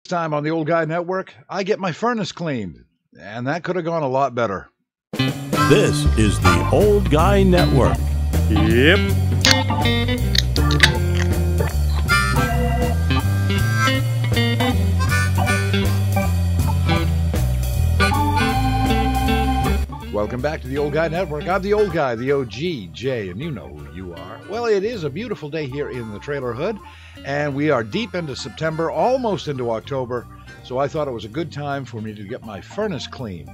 Time on the Old Guy Network, I get my furnace cleaned, and that could have gone a lot better. This is the Old Guy Network. Yep. Welcome back to the Old Guy Network. I'm the Old Guy, the OG, Jay, and you know who you are. Well, it is a beautiful day here in the trailer hood, and we are deep into September, almost into October, so I thought it was a good time for me to get my furnace cleaned.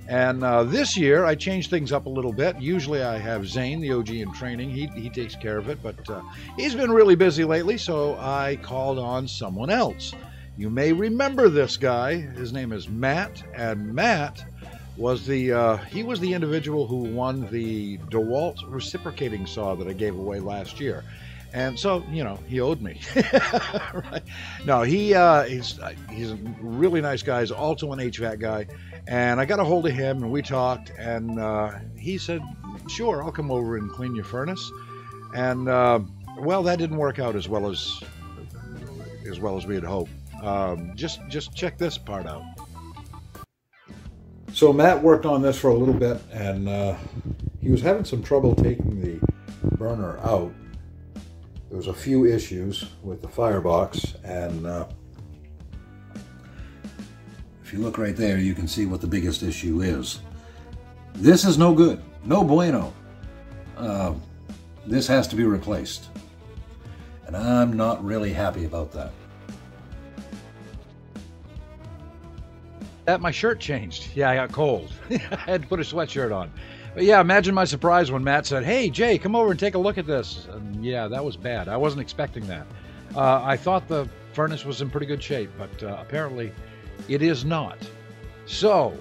And this year, I changed things up a little bit. Usually I have Zane, the OG in training. He takes care of it, but he's been really busy lately, so I called on someone else. You may remember this guy. His name is Matt, and Matt was the individual who won the DeWalt reciprocating saw that I gave away last year. And so, you know, he owed me. Right? No, he's a really nice guy. He's also an HVAC guy. And I got a hold of him and we talked, and he said, sure, I'll come over and clean your furnace. And well, that didn't work out as well as we had hoped. Just check this part out. So Matt worked on this for a little bit, and he was having some trouble taking the burner out. There was a few issues with the firebox, and if you look right there, you can see what the biggest issue is. This is no good, no bueno. This has to be replaced, and I'm not really happy about that. My shirt changed. Yeah, I got cold. I had to put a sweatshirt on. But yeah, imagine my surprise when Matt said, hey, Jay, come over and take a look at this. And yeah, that was bad. I wasn't expecting that. I thought the furnace was in pretty good shape, but apparently it is not. So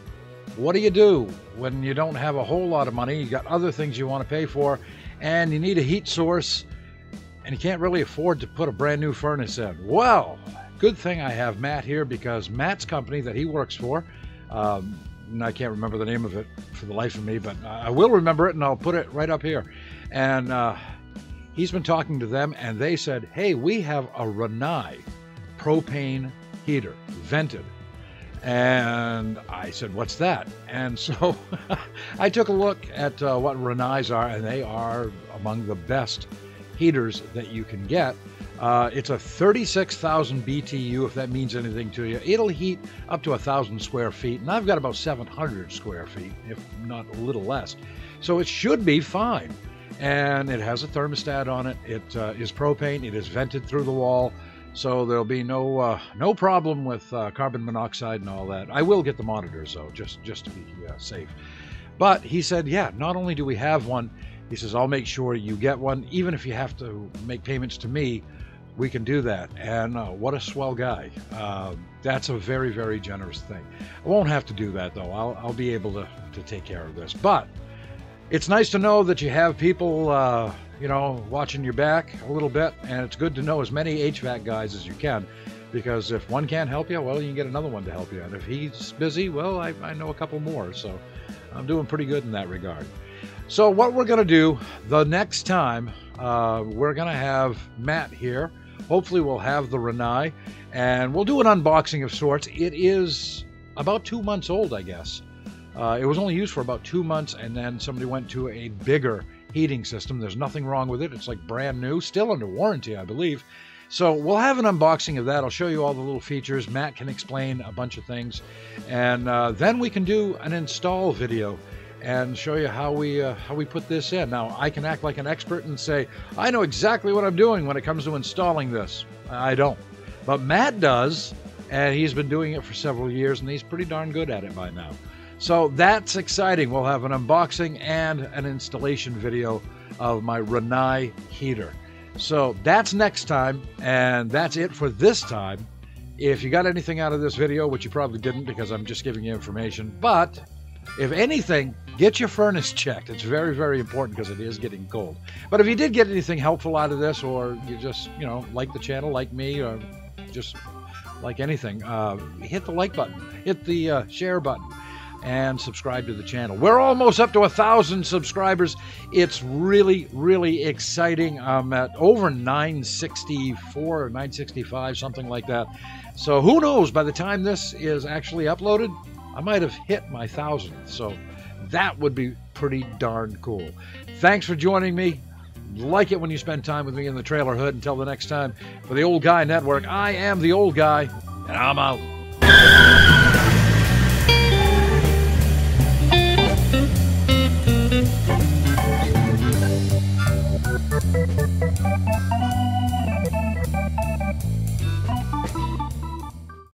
what do you do when you don't have a whole lot of money? You got other things you want to pay for, and you need a heat source, and you can't really afford to put a brand new furnace in. Well, good thing I have Matt here, because Matt's company that he works for, and I can't remember the name of it for the life of me, but I will remember it, and I'll put it right up here. And he's been talking to them, and they said, hey, we have a Rinnai propane heater, vented. And I said, what's that? And so I took a look at what Rinnais are, and they are among the best heaters that you can get. It's a 36,000 BTU, if that means anything to you. It'll heat up to 1,000 square feet, and I've got about 700 square feet, if not a little less. So it should be fine. And it has a thermostat on it. It is propane. It is vented through the wall, so there'll be no problem with carbon monoxide and all that. I will get the monitors, though, just to be safe. But he said, yeah, not only do we have one, he says, I'll make sure you get one. Even if you have to make payments to me, we can do that. And what a swell guy. That's a very, very generous thing. I won't have to do that, though. I'll be able to take care of this. But it's nice to know that you have people, you know, watching your back a little bit. And it's good to know as many HVAC guys as you can, because if one can't help you, well, you can get another one to help you. And if he's busy, well, I know a couple more. So I'm doing pretty good in that regard. So what we're going to do the next time, we're going to have Matt here. Hopefully we'll have the Rinnai, and we'll do an unboxing of sorts. It is about 2 months old, I guess. It was only used for about 2 months, and then somebody went to a bigger heating system. There's nothing wrong with it. It's like brand new, still under warranty, I believe. So we'll have an unboxing of that. I'll show you all the little features. Matt can explain a bunch of things, and then we can do an install video and show you how we put this in. Now, I can act like an expert and say, I know exactly what I'm doing when it comes to installing this. I don't. But Matt does, and he's been doing it for several years, and he's pretty darn good at it by now. So that's exciting. We'll have an unboxing and an installation video of my Rinnai heater. So that's next time, and that's it for this time. If you got anything out of this video, which you probably didn't because I'm just giving you information, but if anything, get your furnace checked. It's very, very important because it is getting cold. But if you did get anything helpful out of this, or you just, you know, like the channel like me, or just like anything, hit the like button, hit the share button, and subscribe to the channel. We're almost up to 1,000 subscribers. It's really, really exciting. I'm at over 964 or 965, something like that. So who knows, by the time this is actually uploaded, I might have hit my 1,000th. So that would be pretty darn cool. Thanks for joining me. Like it when you spend time with me in the trailer hood. Until the next time, for the Old Guy Network, I am the Old Guy, and I'm out.